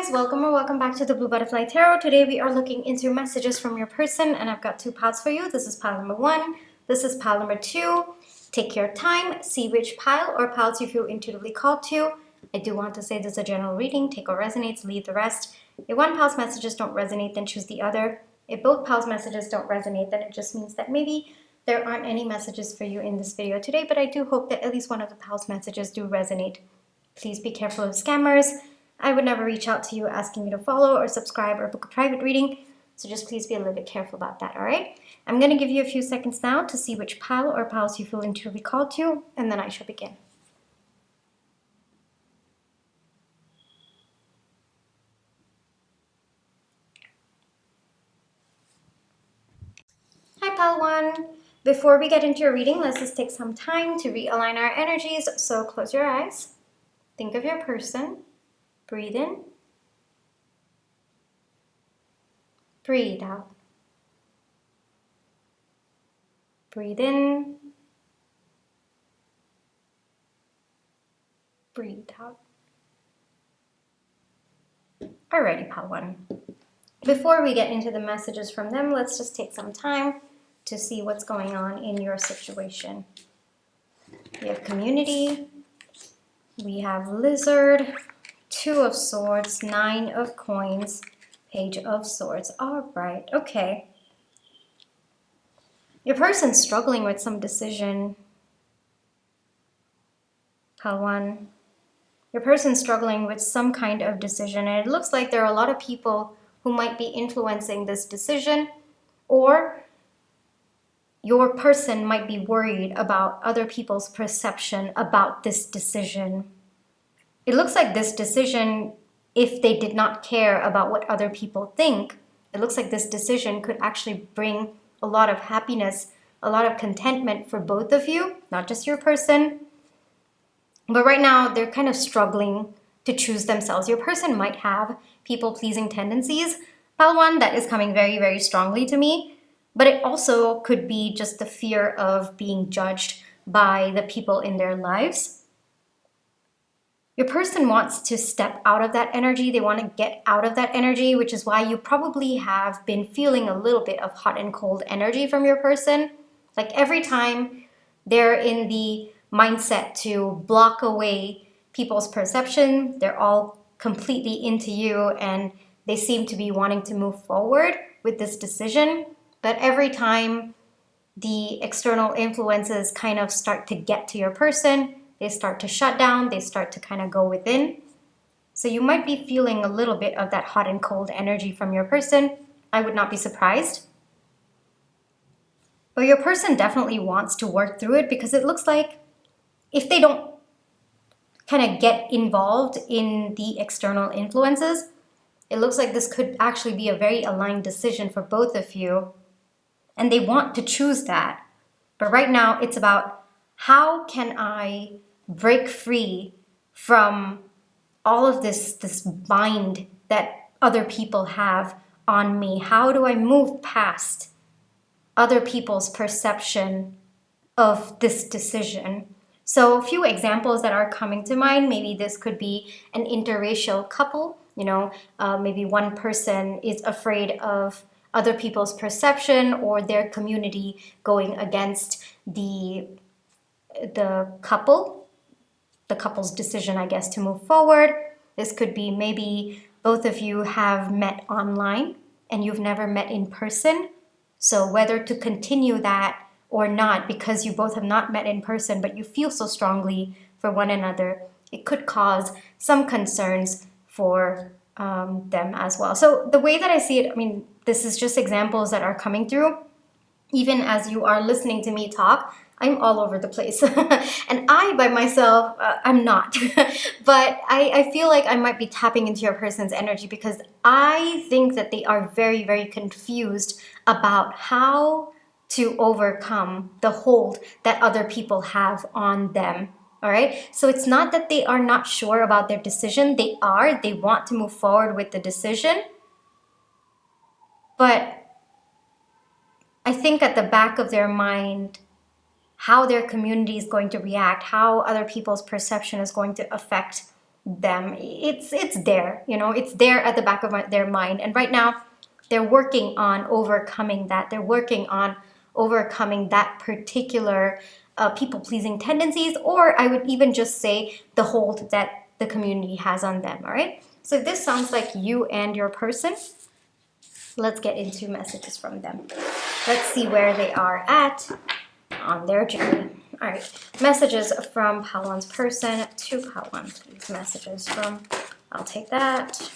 guys, welcome or welcome back to the Blue Butterfly Tarot. Today we are looking into messages from your person, and I've got two piles for you. This is pile number 1. This is pile number 2. Take your time, see which pile or piles you feel intuitively called to. I do want to say this is a general reading. Take what resonates, leave the rest. If one pile's messages don't resonate, then choose the other. If both piles' messages don't resonate, then it just means that maybe there aren't any messages for you in this video today, but I do hope that at least one of the piles' messages do resonate. Please be careful of scammers. I would never reach out to you asking you to follow or subscribe or book a private reading, so just please be a little bit careful about that, all right? I'm going to give you a few seconds now to see which pile or piles you feel intuitively called to, and then I shall begin. Hi, pile 1. Before we get into your reading, let's just take some time to realign our energies. So close your eyes. Think of your person. Breathe in. Breathe out. Breathe in. Breathe out. Alrighty, pile 1. Before we get into the messages from them, let's just take some time to see what's going on in your situation. We have community. We have lizard. 2 of Swords, 9 of Coins, Page of Swords. All right, okay. Your person's struggling with some decision. Pile 1. Your person's struggling with some kind of decision, and it looks like there are a lot of people who might be influencing this decision, or your person might be worried about other people's perception about this decision. It looks like this decision, if they did not care about what other people think, it looks like this decision could actually bring a lot of happiness, a lot of contentment for both of you, not just your person. But right now, they're kind of struggling to choose themselves. Your person might have people-pleasing tendencies. Pile 1, that is coming very, very strongly to me. But it also could be just the fear of being judged by the people in their lives. Your person wants to step out of that energy. They want to get out of that energy, which is why you probably have been feeling a little bit of hot and cold energy from your person. Like every time they're in the mindset to block away people's perception, they're all completely into you and they seem to be wanting to move forward with this decision. But every time the external influences kind of start to get to your person, they start to shut down, they start to kind of go within. So you might be feeling a little bit of that hot and cold energy from your person. I would not be surprised. But your person definitely wants to work through it, because it looks like if they don't kind of get involved in the external influences, it looks like this could actually be a very aligned decision for both of you. And they want to choose that. But right now it's about, how can I break free from all of this bind that other people have on me? How do I move past other people's perception of this decision? So a few examples that are coming to mind, maybe this could be an interracial couple. Maybe one person is afraid of other people's perception or their community going against the couple's decision, I guess, to move forward. This could be maybe both of you have met online and you've never met in person. So whether to continue that or not, because you both have not met in person, but you feel so strongly for one another, it could cause some concerns for them as well. So the way that I see it, this is just examples that are coming through. Even as you are listening to me talk, I'm all over the place. And I, by myself, I'm not. But I feel like I might be tapping into your person's energy, because I think that they are very, very confused about how to overcome the hold that other people have on them. All right. So it's not that they are not sure about their decision. They want to move forward with the decision. But I think at the back of their mind, how their community is going to react, how other people's perception is going to affect them. It's there, you know, it's there at the back of their mind. And right now, they're working on overcoming that. They're working on overcoming that particular people-pleasing tendencies, or I would even just say the hold that the community has on them, all right? So this sounds like you and your person. Let's get into messages from them. Let's see where they are at on their journey. All right, messages from pile one's person to pile one, please. Messages from, I'll take that.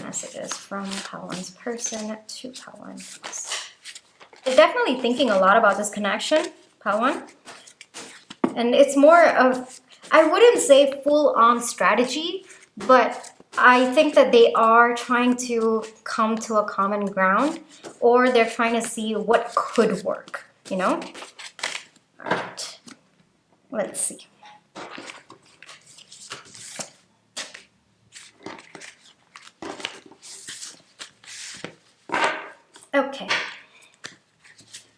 Messages from pile one's person to pile one, please. They're definitely thinking a lot about this connection, pile one. And it's more of, I wouldn't say full-on strategy, but I think that they are trying to come to a common ground, or they're trying to see what could work, you know? All right, let's see. Okay.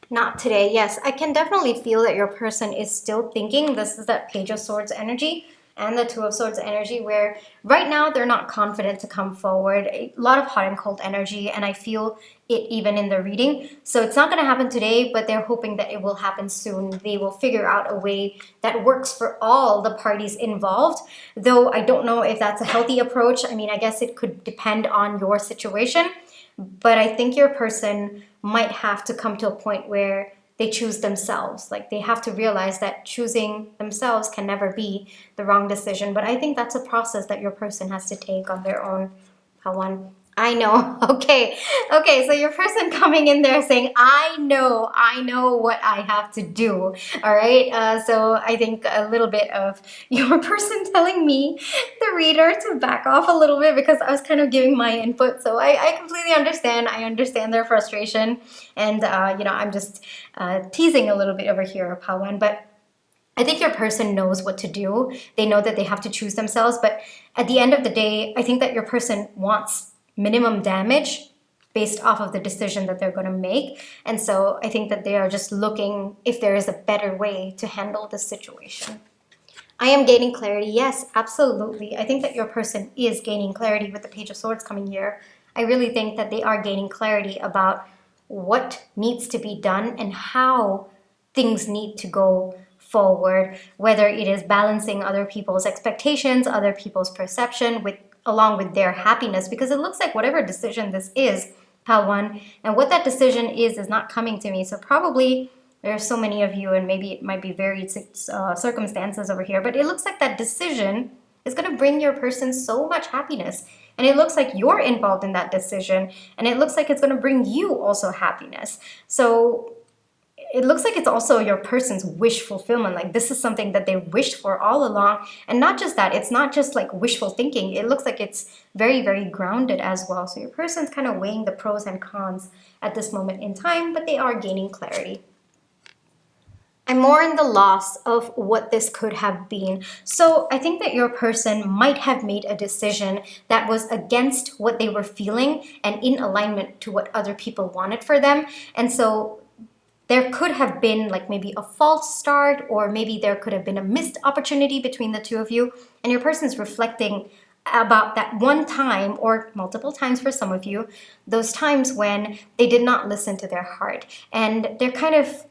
Not today. Yes, I can definitely feel that your person is still thinking. This is that Page of Swords energy and the Two of Swords energy, where right now they're not confident to come forward. A lot of hot and cold energy, and I feel it even in the reading. So it's not going to happen today, but they're hoping that it will happen soon. They will figure out a way that works for all the parties involved, though I don't know if that's a healthy approach. I mean, I guess it could depend on your situation, but I think your person might have to come to a point where they choose themselves. Like, they have to realize that choosing themselves can never be the wrong decision. But I think that's a process that your person has to take on their own. Pawan, I know. Okay, so your person coming in there saying, I know what I have to do. All right, so I think a little bit of your person telling me, the reader, to back off a little bit, because I was kind of giving my input. So I completely understand. I understand their frustration. And, you know, I'm just teasing a little bit over here, Pawan. But I think your person knows what to do. They know that they have to choose themselves. But at the end of the day, I think that your person wants minimum damage based off of the decision that they're going to make. And so I think that they are just looking if there is a better way to handle the situation. I am gaining clarity. Yes, absolutely. I think that your person is gaining clarity with the Page of Swords coming here. I really think that they are gaining clarity about what needs to be done and how things need to go forward, whether it is balancing other people's expectations, other people's perception with along with their happiness, because it looks like whatever decision this is, pile one, and what that decision is not coming to me. So probably there are so many of you, and maybe it might be varied circumstances over here, but it looks like that decision is going to bring your person so much happiness. And it looks like you're involved in that decision, and it looks like it's going to bring you also happiness. So it looks like it's also your person's wish fulfillment. Like, this is something that they wished for all along. And not just that, it's not just like wishful thinking. It looks like it's very, very grounded as well. So your person's kind of weighing the pros and cons at this moment in time, but they are gaining clarity. I'm more in the loss of what this could have been. So I think that your person might have made a decision that was against what they were feeling and in alignment to what other people wanted for them. And so there could have been like maybe a false start, or maybe there could have been a missed opportunity between the two of you. And your person's reflecting about that one time, or multiple times for some of you, those times when they did not listen to their heart. And they're kind of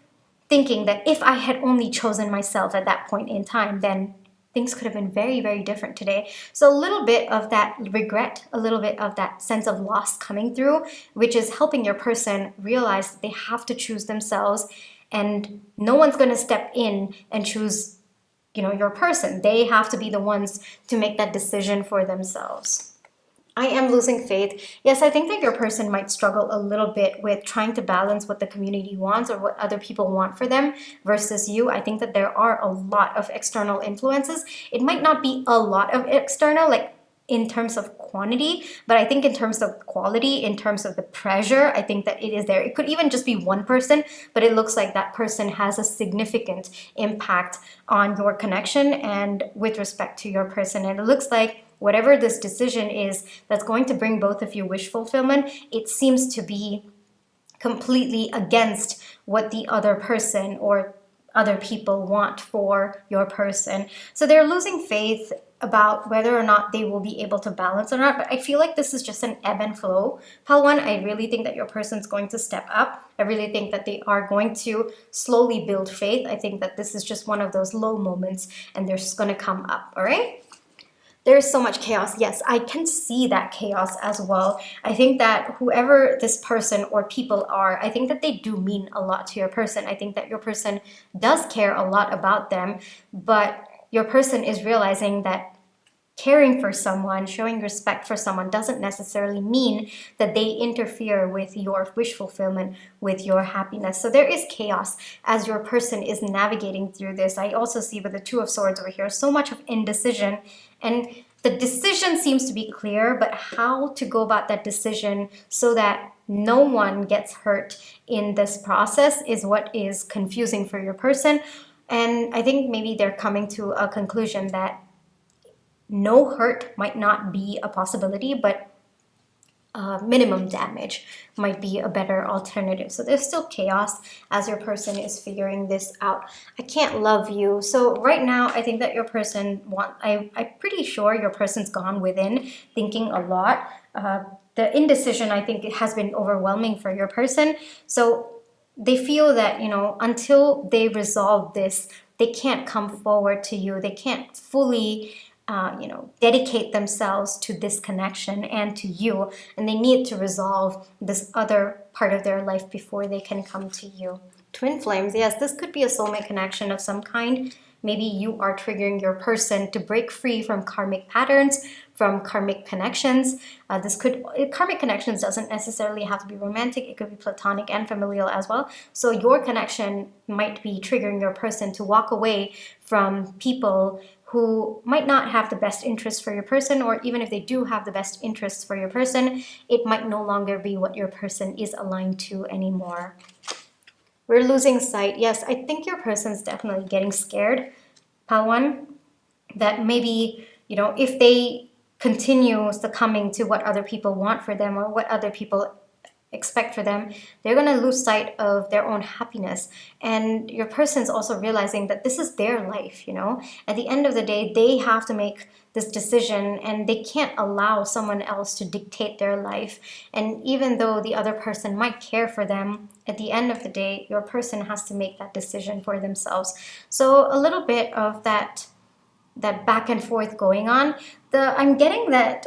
thinking that if I had only chosen myself at that point in time, then things could have been very, very different today. So a little bit of that regret, a little bit of that sense of loss coming through, which is helping your person realize that they have to choose themselves, and no one's going to step in and choose, you know, your person. They have to be the ones to make that decision for themselves. I am losing faith. Yes, I think that your person might struggle a little bit with trying to balance what the community wants or what other people want for them versus you. I think that there are a lot of external influences. It might not be a lot of external, like in terms of quantity, but I think in terms of quality, in terms of the pressure, I think that it is there. It could even just be one person, but it looks like that person has a significant impact on your connection and with respect to your person. And it looks like whatever this decision is that's going to bring both of you wish fulfillment, it seems to be completely against what the other person, or other people want for your person. So they're losing faith about whether or not they will be able to balance or not. But I feel like this is just an ebb and flow. Pile 1, I really think that your person's going to step up. I really think that they are going to slowly build faith. I think that this is just one of those low moments and they're just going to come up, all right? There's so much chaos. Yes, I can see that chaos as well. I think that whoever this person or people are, I think that they do mean a lot to your person. I think that your person does care a lot about them, but your person is realizing that caring for someone, showing respect for someone doesn't necessarily mean that they interfere with your wish fulfillment, with your happiness. So there is chaos as your person is navigating through this. I also see with the Two of Swords over here, so much of indecision, and the decision seems to be clear, but how to go about that decision so that no one gets hurt in this process is what is confusing for your person. And I think maybe they're coming to a conclusion that no hurt might not be a possibility, but minimum damage might be a better alternative. So there's still chaos as your person is figuring this out. I can't love you. So right now, I think that your person I'm pretty sure your person's gone within thinking a lot. The indecision, I think, it has been overwhelming for your person. So they feel that, until they resolve this, they can't come forward to you. They can't fully dedicate themselves to this connection and to you, and they need to resolve this other part of their life before they can come to you. Twin flames, yes, this could be a soulmate connection of some kind. Maybe you are triggering your person to break free from karmic patterns, from karmic connections. Karmic connections doesn't necessarily have to be romantic. It could be platonic and familial as well. So your connection might be triggering your person to walk away from people who might not have the best interests for your person, or even if they do have the best interests for your person, it might no longer be what your person is aligned to anymore. We're losing sight. Yes, I think your person's definitely getting scared, Pile 1, that maybe, if they continue succumbing to what other people want for them or what other people expect for them, they're going to lose sight of their own happiness. And your person's also realizing that this is their life, At the end of the day, they have to make this decision and they can't allow someone else to dictate their life. And even though the other person might care for them, at the end of the day, your person has to make that decision for themselves. So a little bit of that back and forth going on. I'm getting that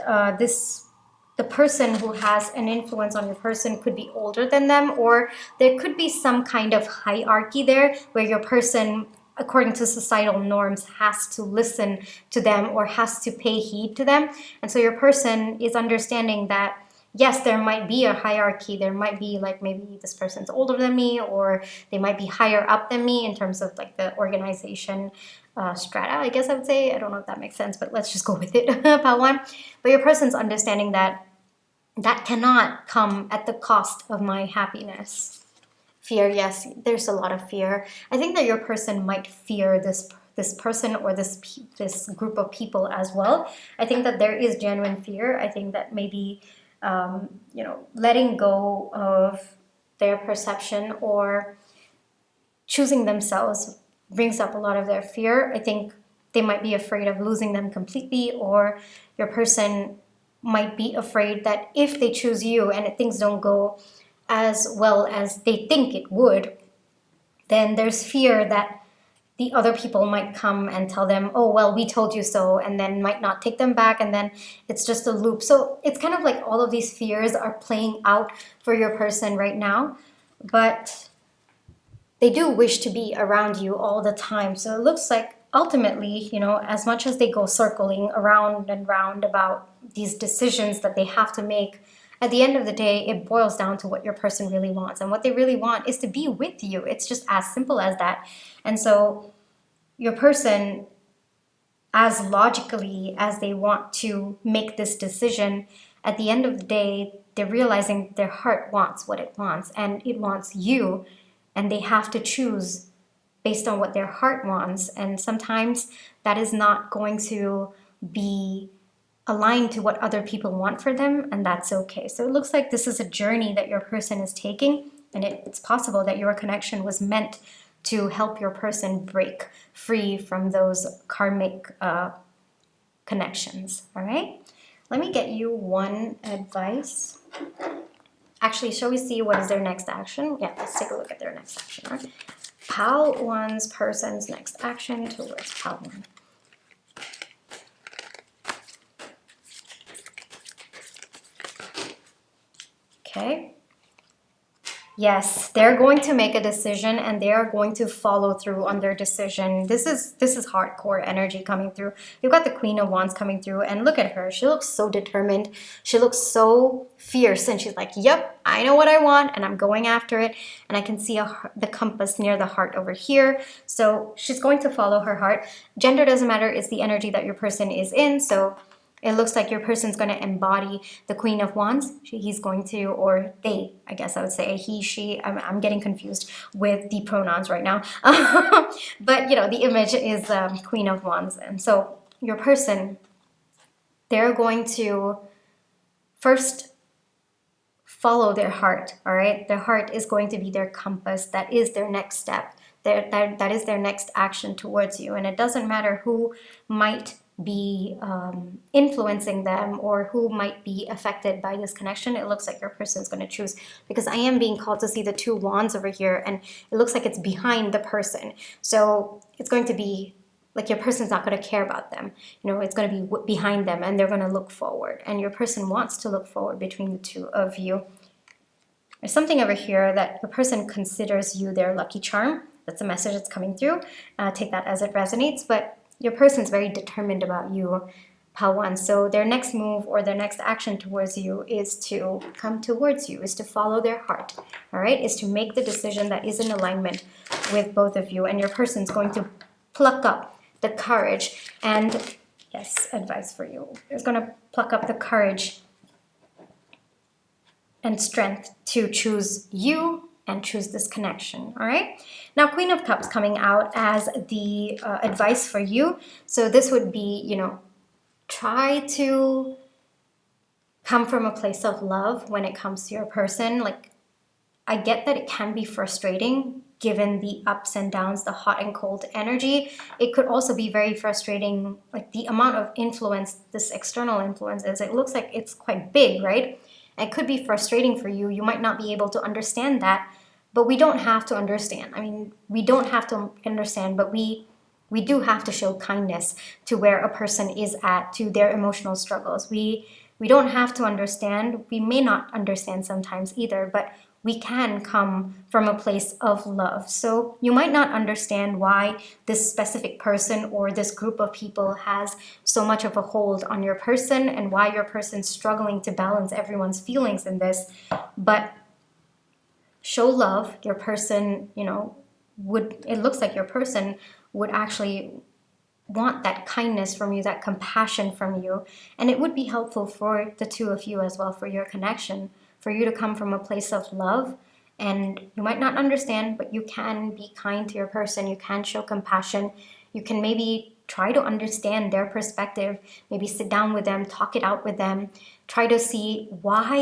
the person who has an influence on your person could be older than them, or there could be some kind of hierarchy there where your person, according to societal norms, has to listen to them or has to pay heed to them. And so your person is understanding that, yes, there might be a hierarchy. There might be maybe this person's older than me, or they might be higher up than me in terms of the organization strata, I guess I would say. I don't know if that makes sense, but let's just go with it, Pile 1. But your person's understanding that cannot come at the cost of my happiness. Fear, yes, there's a lot of fear. I think that your person might fear this person or this group of people as well. I think that there is genuine fear. I think that maybe letting go of their perception or choosing themselves brings up a lot of their fear. I think they might be afraid of losing them completely, or your person might be afraid that if they choose you and things don't go as well as they think it would, then there's fear that the other people might come and tell them, oh, well, we told you so, and then might not take them back, and then it's just a loop. So it's kind of like all of these fears are playing out for your person right now, but they do wish to be around you all the time. So it looks like ultimately, as much as they go circling around and round about these decisions that they have to make, at the end of the day, it boils down to what your person really wants. And what they really want is to be with you. It's just as simple as that. And so your person, as logically as they want to make this decision, at the end of the day, they're realizing their heart wants what it wants, and it wants you, and they have to choose based on what their heart wants. And sometimes that is not going to be aligned to what other people want for them, and that's okay. So it looks like this is a journey that your person is taking, and it's possible that your connection was meant to help your person break free from those karmic connections. All right, let me get you one advice. Actually, shall we see what is their next action? Yeah, let's take a look at their next action. Right? Pal 1's person's next action towards Pal 1. Okay. Yes, they're going to make a decision and they are going to follow through on their decision. This is hardcore energy coming through. You've got the Queen of Wands coming through, and look at her. She looks so determined. She looks so fierce, and she's like, yep, I know what I want and I'm going after it. And I can see the compass near the heart over here. So she's going to follow her heart. Gender doesn't matter. It's the energy that your person is in. So it looks like your person's going to embody the Queen of Wands. He's going to, or they, I guess I would say, he, she. I'm getting confused with the pronouns right now. But, you know, the image is Queen of Wands. And so your person, they're going to first follow their heart, all right? Their heart is going to be their compass. That is their next step. That is their next action towards you. And it doesn't matter who might be influencing them or who might be affected by this connection. It looks like your person is going to choose, because I am being called to see the 2 wands over here, and it looks like it's behind the person. So it's going to be like your person's not going to care about them. You know, it's going to be behind them, and they're going to look forward, and your person wants to look forward between the 2 of you. There's something over here that your person considers you their lucky charm. That's a message that's coming through. Take that as it resonates, but your person's very determined about you, Pal 1. So their next move or their next action towards you is to come towards you, is to follow their heart, all right? Is to make the decision that is in alignment with both of you. And your person's going to pluck up the courage and, yes, advice for you. It's going to pluck up the courage and strength to choose you and choose this connection, all right? Now, Queen of Cups coming out as the advice for you. So this would be, you know, try to come from a place of love when it comes to your person. Like, I get that it can be frustrating given the ups and downs, the hot and cold energy. It could also be very frustrating, like the amount of influence, this external influence is. It looks like it's quite big, right? It could be frustrating for you. You might not be able to understand that, but we don't have to understand. I mean, we don't have to understand, but we do have to show kindness to where a person is at, to their emotional struggles. We don't have to understand. We may not understand sometimes either, but we can come from a place of love. So you might not understand why this specific person or this group of people has so much of a hold on your person and why your person's struggling to balance everyone's feelings in this, but show love. Your person, you know, it looks like your person would actually want that kindness from you, that compassion from you. And it would be helpful for the 2 of you as well, for your connection, for you to come from a place of love. And you might not understand, but you can be kind to your person. You can show compassion. You can maybe try to understand their perspective, maybe sit down with them, talk it out with them, try to see why,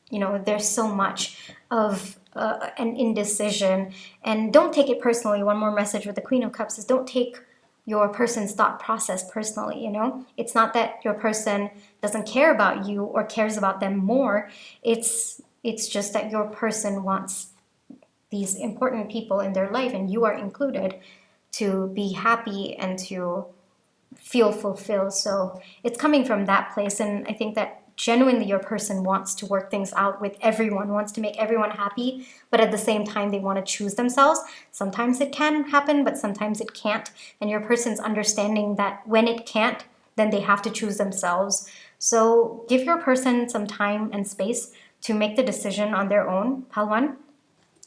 you know, there's so much of an indecision. And don't take it personally. One more message with the Queen of Cups is don't take your person's thought process personally. You know, it's not that your person doesn't care about you or cares about them more. It's just that your person wants these important people in their life, and you are included, to be happy and to feel fulfilled. So it's coming from that place. And I think that genuinely your person wants to work things out with everyone, wants to make everyone happy, but at the same time they want to choose themselves. Sometimes it can happen, but sometimes it can't. And your person's understanding that when it can't, then they have to choose themselves. So give your person some time and space to make the decision on their own, Pal 1.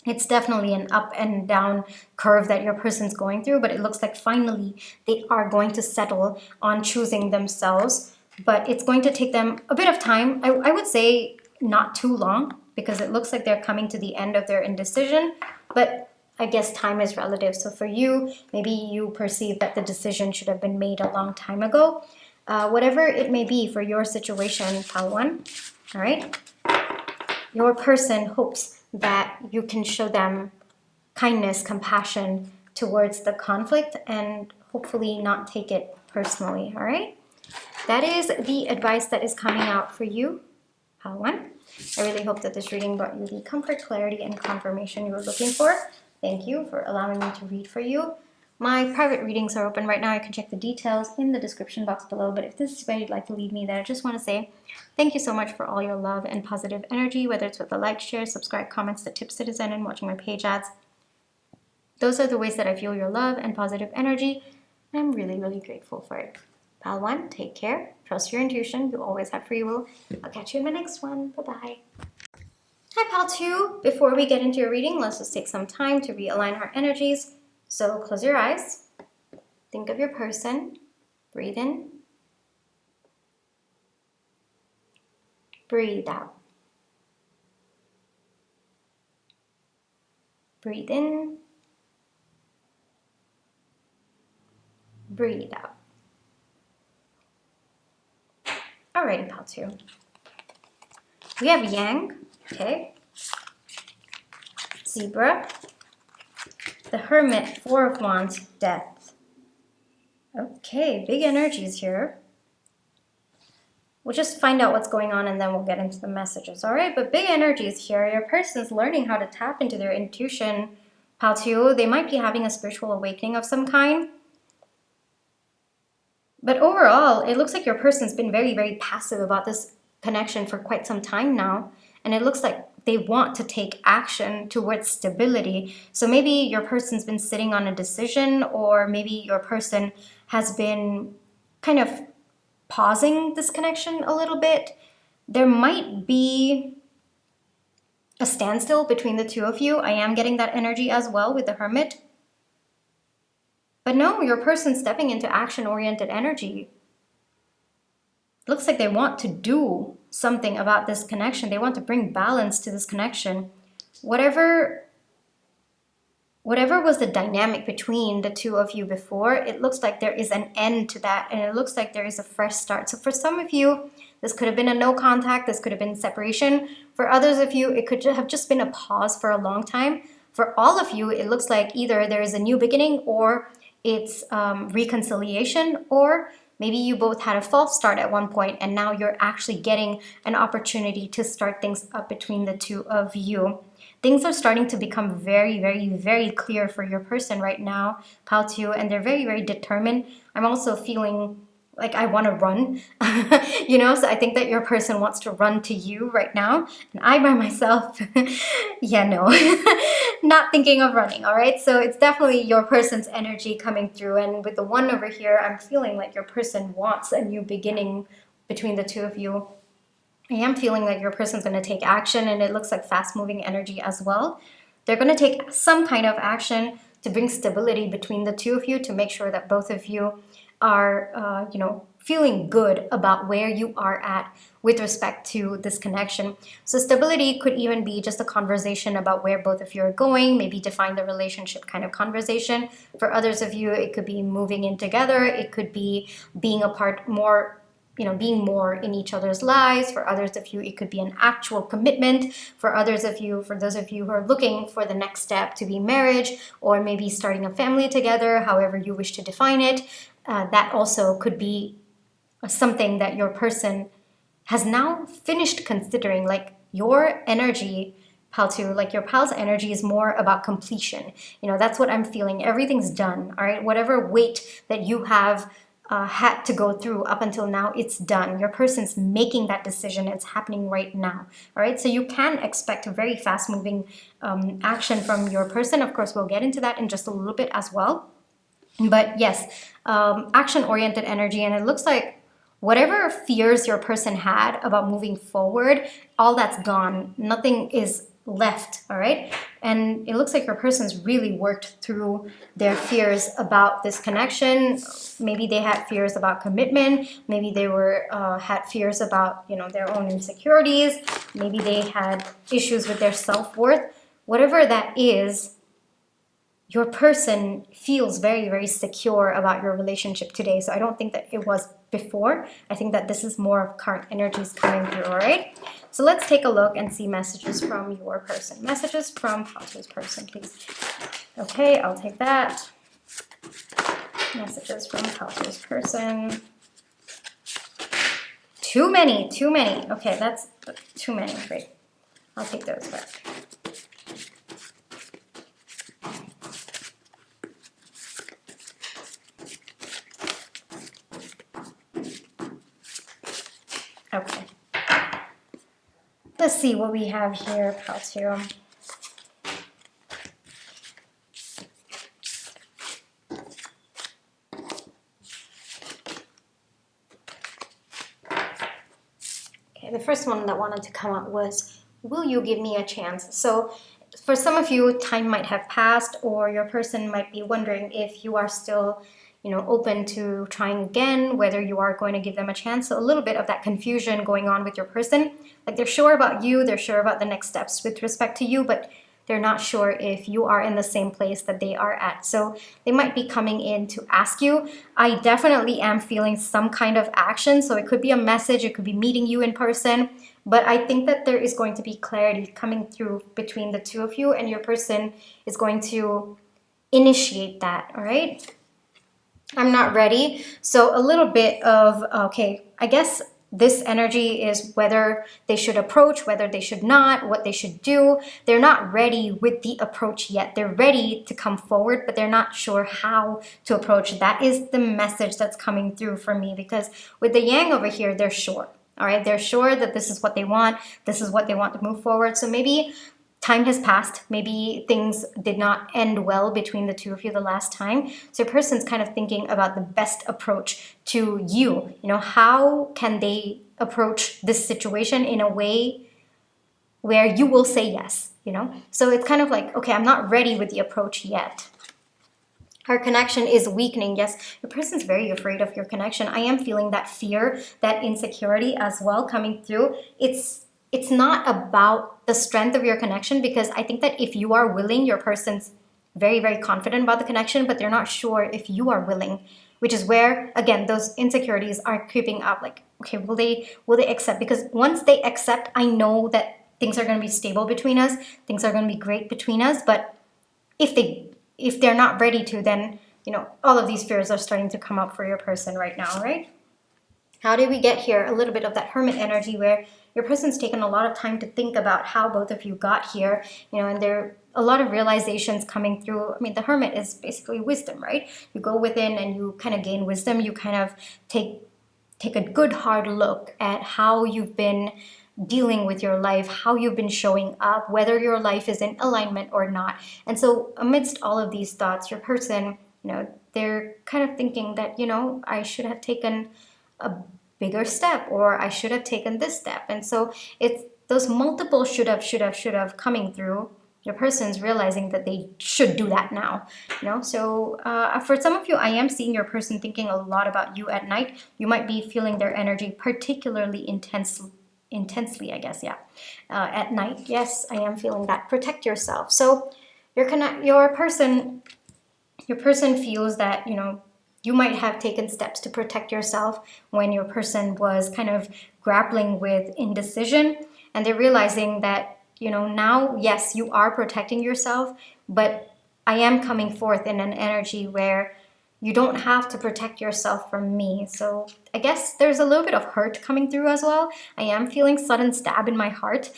It's definitely an up and down curve that your person's going through, but it looks like finally they are going to settle on choosing themselves. But it's going to take them a bit of time. I would say not too long, because it looks like they're coming to the end of their indecision. But I guess time is relative. So for you, maybe you perceive that the decision should have been made a long time ago. Whatever it may be for your situation, Pal 1, all right? Your person hopes that you can show them kindness, compassion towards the conflict, and hopefully not take it personally. All right, that is the advice that is coming out for you, Pile 1. I really hope that this reading brought you the comfort, clarity, and confirmation you were looking for. Thank you for allowing me to read for you. My private readings are open right now. You can check the details in the description box below. But if this is where you'd like to leave me, then I just want to say thank you so much for all your love and positive energy, whether it's with the like, share, subscribe, comments, the tips to design, and watching my page ads. Those are the ways that I feel your love and positive energy. I'm really, really grateful for it. Pile 1, take care. Trust your intuition. You always have free will. I'll catch you in my next one. Bye-bye. Hi, Pile 2. Before we get into your reading, let's just take some time to realign our energies. So close your eyes. Think of your person. Breathe in. Breathe out. Breathe in. Breathe out. Alrighty, Pile 2. We have Yang, okay? Zebra. The Hermit, Four of Wands, Death. Okay, big energies here. We'll just find out what's going on and then we'll get into the messages, all right? But big energies here. Your person's learning how to tap into their intuition, Pile 2. They might be having a spiritual awakening of some kind. But overall, it looks like your person's been very, very passive about this connection for quite some time now. And it looks like they want to take action towards stability. So maybe your person's been sitting on a decision, or maybe your person has been kind of pausing this connection a little bit. There might be a standstill between the two of you. I am getting that energy as well with the Hermit. But no, your person's stepping into action-oriented energy. Looks like they want to do something about this connection. They want to bring balance to this connection. Whatever was the dynamic between the two of you before, it looks like there is an end to that, and it looks like there is a fresh start. So for some of you, this could have been a no contact, this could have been separation. For others of you, it could have just been a pause for a long time. For all of you, it looks like either there is a new beginning, or it's reconciliation, or maybe you both had a false start at one point and now you're actually getting an opportunity to start things up between the two of you. Things are starting to become very, very, very clear for your person right now, Pile 2, and they're very, very determined. I'm also feeling like I want to run, you know, so I think that your person wants to run to you right now. And I by myself, yeah, no, not thinking of running, all right? So it's definitely your person's energy coming through. And with the 1 over here, I'm feeling like your person wants a new beginning between the two of you. I am feeling like your person's going to take action, and it looks like fast-moving energy as well. They're going to take some kind of action to bring stability between the two of you, to make sure that both of you are, feeling good about where you are at with respect to this connection. So stability could even be just a conversation about where both of you are going, maybe define the relationship kind of conversation. For others of you, it could be moving in together. It could be being apart more, being more in each other's lives. For others of you, it could be an actual commitment. For others of you, for those of you who are looking for the next step to be marriage, or maybe starting a family together, however you wish to define it, that also could be something that your person has now finished considering. Like your energy, Pile 2, like your pal's energy is more about completion. That's what I'm feeling. Everything's done, all right? Whatever weight that you have had to go through up until now, it's done. Your person's making that decision. It's happening right now, all right? So you can expect a very fast-moving action from your person. Of course, we'll get into that in just a little bit as well. But yes, action-oriented energy, and it looks like whatever fears your person had about moving forward, all that's gone. Nothing is left, all right? And it looks like your person's really worked through their fears about this connection. Maybe they had fears about commitment. Maybe they had fears about, their own insecurities. Maybe they had issues with their self-worth. Whatever that is, your person feels very, very secure about your relationship today. So I don't think that it was before. I think that this is more of current energies coming through, all right? So let's take a look and see messages from your person. Messages from Paltu's person, please. Okay, I'll take that. Messages from Paltu's person. Too many. Okay, that's too many. Great. I'll take those back. Okay. Let's see what we have here, Paltu. Okay, the first one that wanted to come out was, will you give me a chance? So for some of you, time might have passed, or your person might be wondering if you are still, open to trying again, whether you are going to give them a chance. So a little bit of that confusion going on with your person. Like they're sure about you, they're sure about the next steps with respect to you, but they're not sure if you are in the same place that they are at. So they might be coming in to ask you. I definitely am feeling some kind of action. So it could be a message, it could be meeting you in person, but I think that there is going to be clarity coming through between the two of you, and your person is going to initiate that, all right? I'm not ready. So a little bit of, okay, I guess this energy is whether they should approach, whether they should not, what they should do. They're not ready with the approach yet. They're ready to come forward, but they're not sure how to approach. That is the message that's coming through for me, because with the yang over here, they're sure. All right, they're sure that this is what they want. This is what they want to move forward. So maybe time has passed. Maybe things did not end well between the two of you the last time. So a person's kind of thinking about the best approach to you. How can they approach this situation in a way where you will say yes, So it's kind of like, okay, I'm not ready with the approach yet. Our connection is weakening. Yes, your person's very afraid of your connection. I am feeling that fear, that insecurity as well coming through. It's not about the strength of your connection, because I think that if you are willing, your person's very, very confident about the connection, but they're not sure if you are willing, which is where, again, those insecurities are creeping up. Like, okay, will they accept? Because once they accept, I know that things are going to be stable between us. Things are going to be great between us. But if they're not ready to, then, all of these fears are starting to come up for your person right now, right? How did we get here? A little bit of that hermit energy where your person's taken a lot of time to think about how both of you got here, and there are a lot of realizations coming through. I mean, the hermit is basically wisdom, right? You go within and you kind of gain wisdom. You kind of take a good hard look at how you've been dealing with your life, how you've been showing up, whether your life is in alignment or not. And so amidst all of these thoughts, your person, they're kind of thinking that, I should have taken a bigger step, or I should have taken this step. And so it's those multiple should have coming through. Your person's realizing that they should do that now, So for some of you, I am seeing your person thinking a lot about you at night. You might be feeling their energy particularly intensely, I guess, yeah. At night, yes, I am feeling that. Protect yourself. So your person feels that, you might have taken steps to protect yourself when your person was kind of grappling with indecision, and they're realizing that, now, yes, you are protecting yourself, but I am coming forth in an energy where you don't have to protect yourself from me. So I guess there's a little bit of hurt coming through as well. I am feeling sudden stab in my heart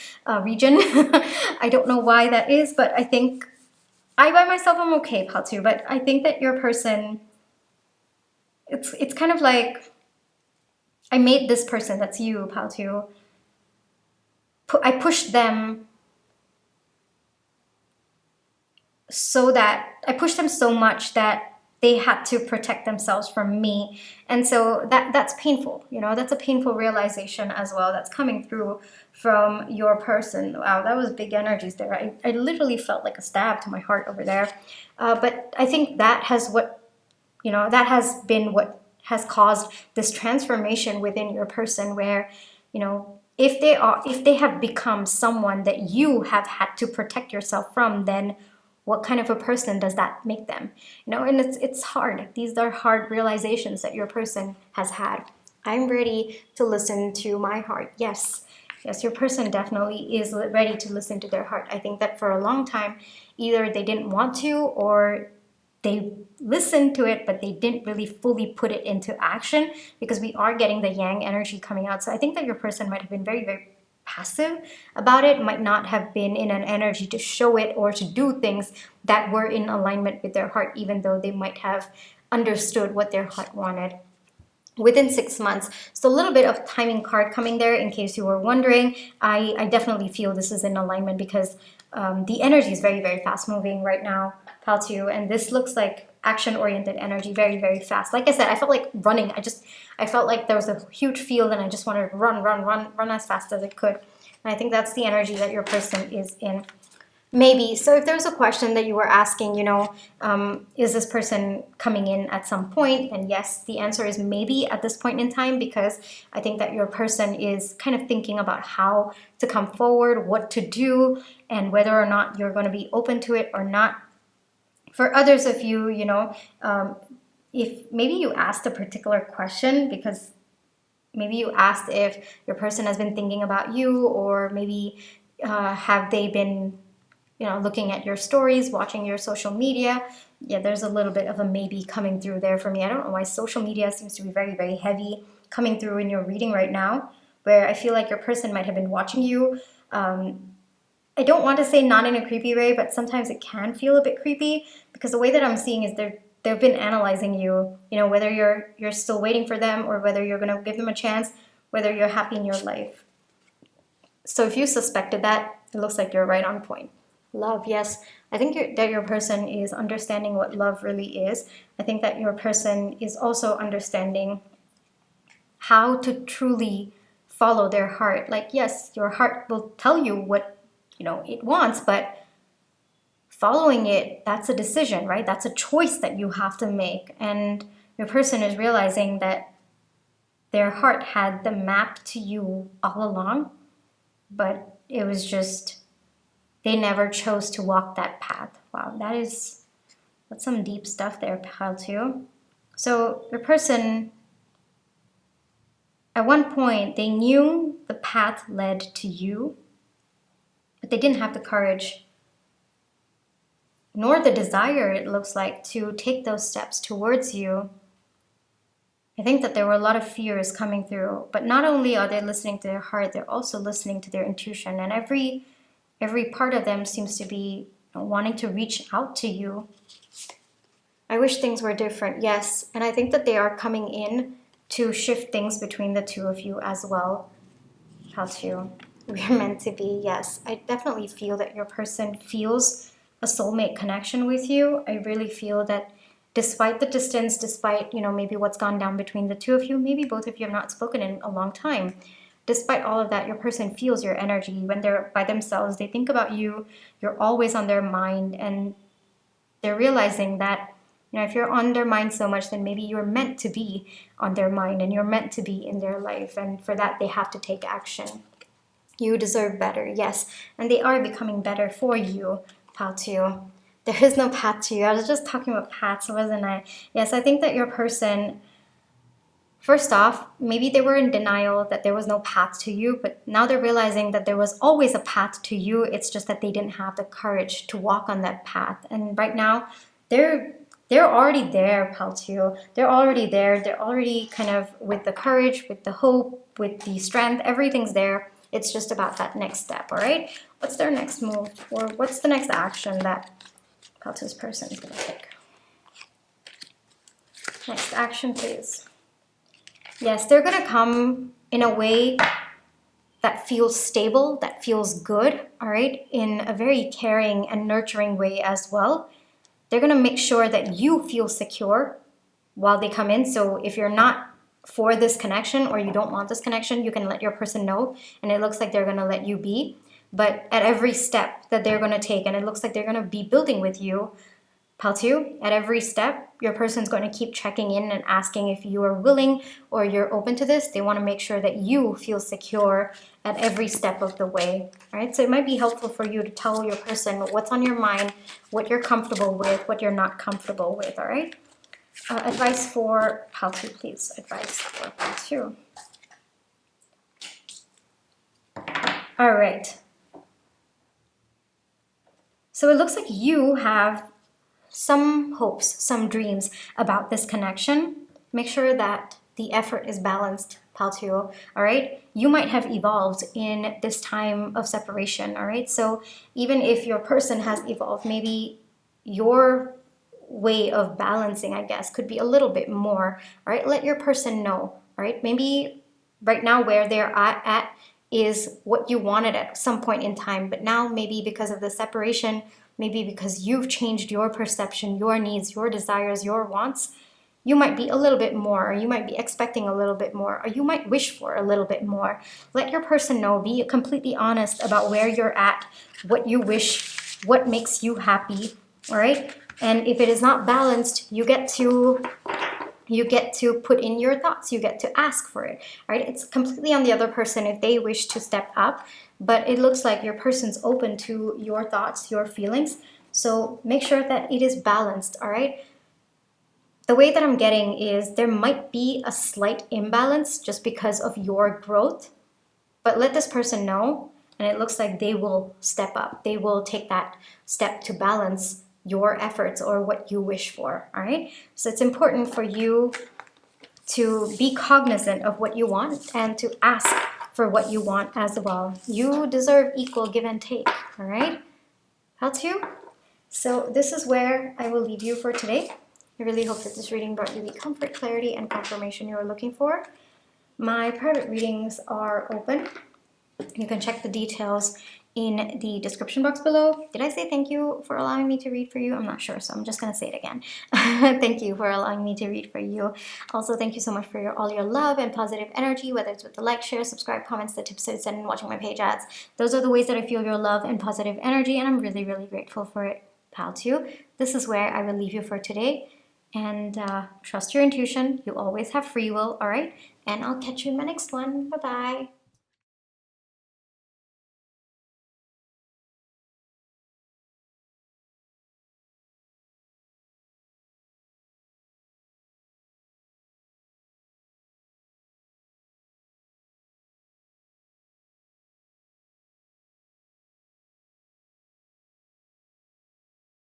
region. I don't know why that is, but I think I by myself am okay, Paltu, but I think that your person, it's kind of like I made this person, that's you, Paltu, I pushed them so much that they had to protect themselves from me. And so that's painful, that's a painful realization as well that's coming through from your person. Wow, that was big energies there. I literally felt like a stab to my heart over there. But I think that has been what has caused this transformation within your person where, if they have become someone that you have had to protect yourself from, then what kind of a person does that make them? And it's hard. These are hard realizations that your person has had. I'm ready to listen to my heart. Yes. Yes, your person definitely is ready to listen to their heart. I think that for a long time, either they didn't want to, or they listened to it, but they didn't really fully put it into action, because we are getting the yang energy coming out. So I think that your person might have been very, very passive about it, might not have been in an energy to show it or to do things that were in alignment with their heart, even though they might have understood what their heart wanted within 6 months. So a little bit of timing card coming there, in case you were wondering. I definitely feel this is in alignment, because the energy is very, very fast moving right now, pal 2, and this looks like action-oriented energy, very, very fast. Like I said, I felt like running. I felt like there was a huge field, and I just wanted to run as fast as I could. And I think that's the energy that your person is in. Maybe. So if there's a question that you were asking, is this person coming in at some point? And yes, the answer is maybe at this point in time, because I think that your person is kind of thinking about how to come forward, what to do, and whether or not you're going to be open to it or not. For others of you, if maybe you asked a particular question, because maybe you asked if your person has been thinking about you, or maybe have they been looking at your stories, watching your social media. Yeah, there's a little bit of a maybe coming through there for me. I don't know why social media seems to be very, very heavy coming through in your reading right now, where I feel like your person might have been watching you. I don't want to say not in a creepy way, but sometimes it can feel a bit creepy, because the way that I'm seeing is they've been analyzing you, whether you're still waiting for them, or whether you're going to give them a chance, whether you're happy in your life. So if you suspected that, it looks like you're right on point. Love, yes. I think that your person is understanding what love really is. I think that your person is also understanding how to truly follow their heart. Like, yes, your heart will tell you what it wants, but following it, that's a decision, right? That's a choice that you have to make. And your person is realizing that their heart had the map to you all along, but it was just they never chose to walk that path. Wow, that's some deep stuff there, pal 2. So your person, at one point, they knew the path led to you, but they didn't have the courage, nor the desire, it looks like, to take those steps towards you. I think that there were a lot of fears coming through, but not only are they listening to their heart, they're also listening to their intuition, and every part of them seems to be wanting to reach out to you. I wish things were different, yes. And I think that they are coming in to shift things between the two of you as well. How to? We're meant to be, yes. I definitely feel that your person feels a soulmate connection with you. I really feel that despite the distance, despite, maybe what's gone down between the two of you, maybe both of you have not spoken in a long time. Despite all of that, your person feels your energy. When they're by themselves, they think about you. You're always on their mind, and they're realizing that, if you're on their mind so much, then maybe you're meant to be on their mind, and you're meant to be in their life. And for that, they have to take action. You deserve better, yes. And they are becoming better for you, pal 2. There is no path to you. I was just talking about paths, wasn't I? Yes, I think that your person, first off, maybe they were in denial that there was no path to you, but now they're realizing that there was always a path to you. It's just that they didn't have the courage to walk on that path. And right now, they're already there, pal 2. They're already there. They're already kind of with the courage, with the hope, with the strength. Everything's there. It's just about that next step, all right? What's their next move? Or what's the next action that pal 2's person is going to take? Next action, please. Yes, they're going to come in a way that feels stable, that feels good, all right? In a very caring and nurturing way as well. They're going to make sure that you feel secure while they come in. So if you're not for this connection, or you don't want this connection, you can let your person know, and it looks like they're going to let you be. But at every step that they're going to take, and it looks like they're going to be building with you, pal 2, at every step, your person's going to keep checking in and asking if you are willing or you're open to this. They want to make sure that you feel secure at every step of the way. All right, so it might be helpful for you to tell your person what's on your mind, what you're comfortable with, what you're not comfortable with. All right, Advice for Pal 2, please. Advice for Pal 2. All right. So it looks like you have some hopes, some dreams about this connection. Make sure that the effort is balanced, Pal 2, all right? You might have evolved in this time of separation, all right? So even if your person has evolved, maybe your way of balancing, I guess, could be a little bit more, all right? Let your person know, all right? Maybe right now where they're at is what you wanted at some point in time, but now maybe because of the separation, maybe because you've changed your perception, your needs, your desires, your wants, you might be a little bit more, or you might be expecting a little bit more, or you might wish for a little bit more. Let your person know, be completely honest about where you're at, what you wish, what makes you happy, all right? And if it is not balanced, you get to put in your thoughts, you get to ask for it, right? It's completely on the other person if they wish to step up, but it looks like your person's open to your thoughts, your feelings. So make sure that it is balanced, all right? The way that I'm getting is there might be a slight imbalance just because of your growth, but let this person know, and it looks like they will step up. They will take that step to balance your efforts or what you wish for, all right? So it's important for you to be cognizant of what you want and to ask for what you want as well. You deserve equal give and take, all right? How to? So this is where I will leave you for today. I really hope that this reading brought you the comfort, clarity, and confirmation you were looking for. My private readings are open. You can check the details in the description box below. Did I say thank you for allowing me to read for you? I'm not sure, so I'm just going to say it again. Thank you for allowing me to read for you. Also, thank you so much for all your love and positive energy, whether it's with the like, share, subscribe, comments, the tips that it's sent, and watching my page ads. Those are the ways that I feel your love and positive energy, and I'm really, really grateful for it, Pal 2. This is where I will leave you for today. And trust your intuition. You always have free will, all right? And I'll catch you in my next one. Bye-bye.